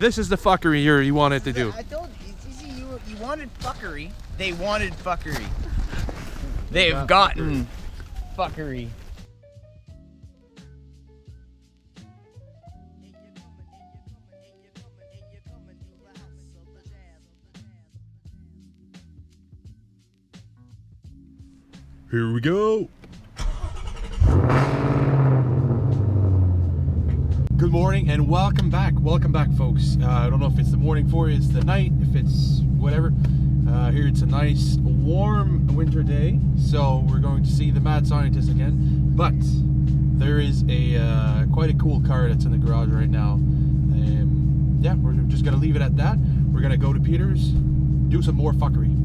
this is the fuckery you wanted to do. I told you, you wanted fuckery. They wanted fuckery. They've gotten fuckery. Here we go. Good morning and welcome back. Welcome back, folks. I don't know if it's the morning for you, it's the night, if it's whatever. Here it's a nice warm winter day, so we're going to see the Mad Scientist again. But there is a quite a cool car that's in the garage right now. Yeah, we're just gonna leave it at that. We're gonna go to Peter's, do some more fuckery.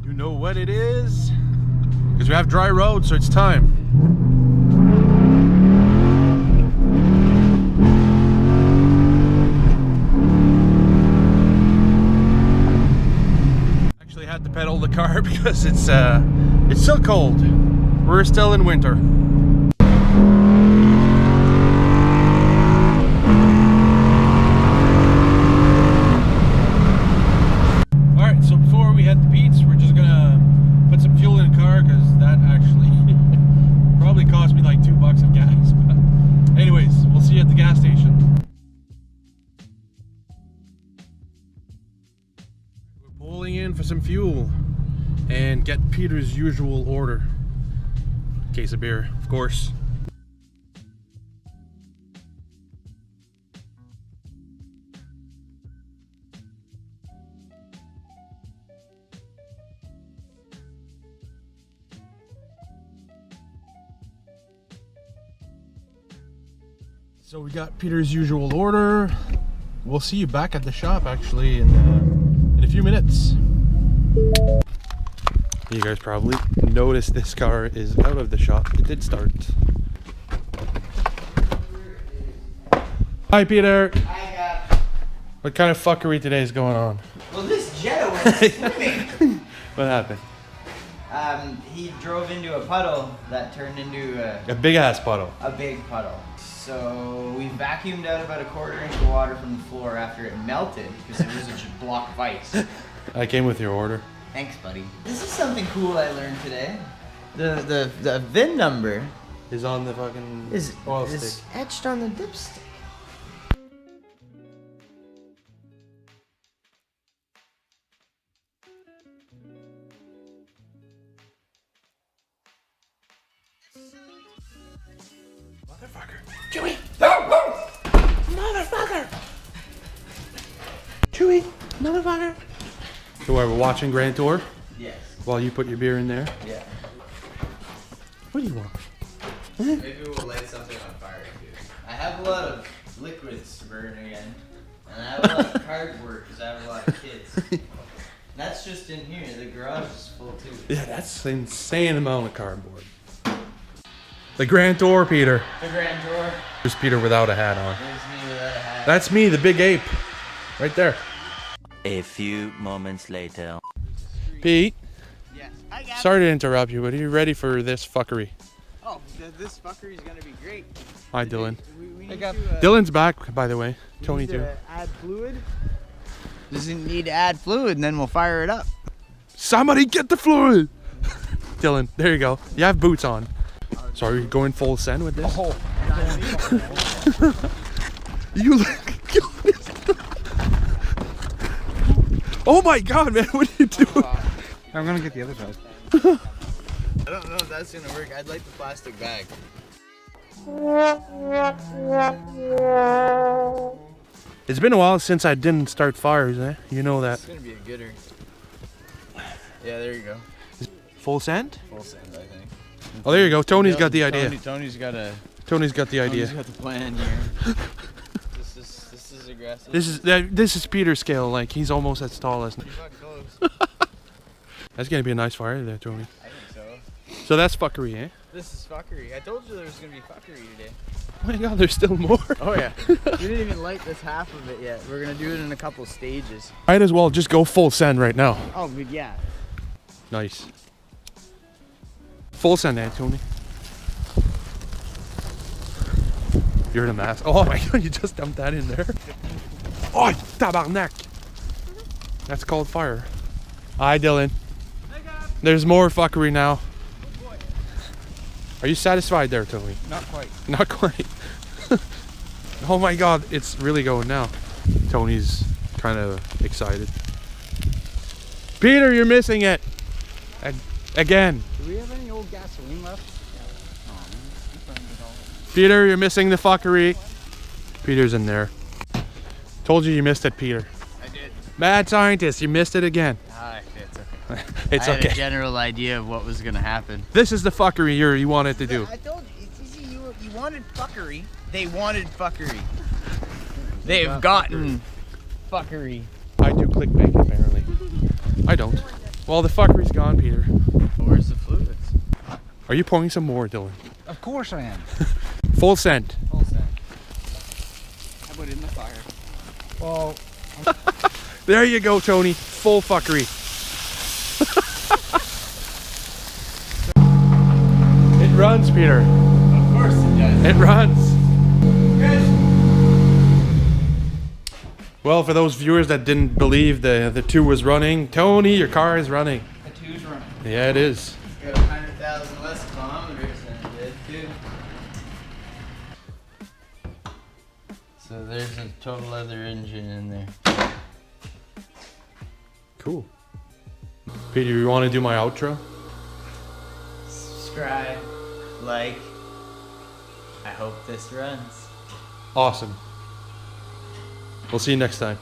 You know what it is? Because we have dry roads, so it's time. Actually had to pedal the car because it's still cold. We're still in winter. Alright, so before we head to Pete's, we're just gonna put some fuel in the car because that actually probably cost me like $2 of gas. But anyways, we'll see you at the gas station. We're pulling in for some fuel and get Peter's usual order. Case of beer, of course. So we got Peter's usual order. We'll see you back at the shop actually in a few minutes. You guys probably noticed this car is out of the shop. It did start. Hi Peter. Hi, God. What kind of fuckery today is going on? Well, this Jetta went swimming. What happened? He drove into a puddle that turned into A big ass puddle. a big puddle. So we vacuumed out about a quarter-inch of water from the floor after it melted because it was a block of ice. I came with your order. Thanks, buddy. This is something cool I learned today. The VIN number Is on the fucking is oil stick. etched on the dipstick. Motherfucker. Chewy! Motherfucker! Chewy! Motherfucker! So we're watching Grand Tour Yes. while you put your beer in there. Yeah. What do you want? Maybe we'll light something on fire, dude. I have a lot of liquids to burn again. And I have a lot of cardboard because I have a lot of kids. That's just in here. The garage is full too. Yeah, that's an insane amount of cardboard. The Grand Tour, Peter. The Grand Tour. There's Peter without a hat on. There's me without a hat. That's me, the big ape. Right there. A few moments later. Pete, Yes. I got sorry to interrupt you, but are you ready for this fuckery? Oh, this fuckery is gonna be great. Hi, Dylan. We need Dylan's back, by the way. Tony, too. Add fluid. Does it need to add fluid, and then we'll fire it up. Somebody get the fluid! Dylan, there you go. You have boots on. So are you going full send with this? Oh. You look... Oh my god, man, what are you doing? I'm gonna get the other side. I don't know if that's gonna work. I'd like the plastic bag. It's been a while since I didn't start fires, eh? You know that. It's gonna be a gooder. Yeah, there you go. Full send? Full send, I think. Oh, there you go. Tony's got the idea. Tony's got a. Tony's got the idea. Tony's got the plan here. This is aggressive. This is Peter's scale. Like he's almost as tall as. Pretty fucking close. That's gonna be a nice fire there, Tony. I think so. So that's fuckery, eh? This is fuckery. I told you there was gonna be fuckery today. Oh my god, there's still more. Oh yeah. We didn't even light this half of it yet. We're gonna do it in a couple stages. Might as well just go full send right now. Oh good, yeah. Nice. Full send, Tony. You're in a mess. Oh my god, you just dumped that in there. Oh, tabarnak. That's called fire. Hi, Dylan. There's more fuckery now. Are you satisfied there, Tony? Not quite. Not quite. Oh my god, it's really going now. Tony's kind of excited. Peter, you're missing it. Again. Do we have any old gasoline left? Peter, you're missing the fuckery. Peter's in there. Told you missed it, Peter. I did. Mad scientist, you missed it again. It's okay. It's I had okay. a general idea of what was gonna happen. This is the fuckery you wanted to do. I told you, it's easy. You wanted fuckery. They wanted fuckery. They have gotten fuckery. I do clickbait, apparently. I don't. Well, the fuckery's gone, Peter. Where's the fluids? Are you pouring some more, Dylan? Of course I am. Full send. Full set. How about in the fire? Well, There you go, Tony. Full fuckery. It runs, Peter. Of course it does. It runs. Well, for those viewers that didn't believe the 2 was running, Tony, your car is running. the two's running. Yeah, it is. Got 100,000 less kilometers than it did, too. So there's a total other engine in there. Cool. Peter, you want to do my outro? Subscribe, like. I hope this runs. Awesome. We'll see you next time.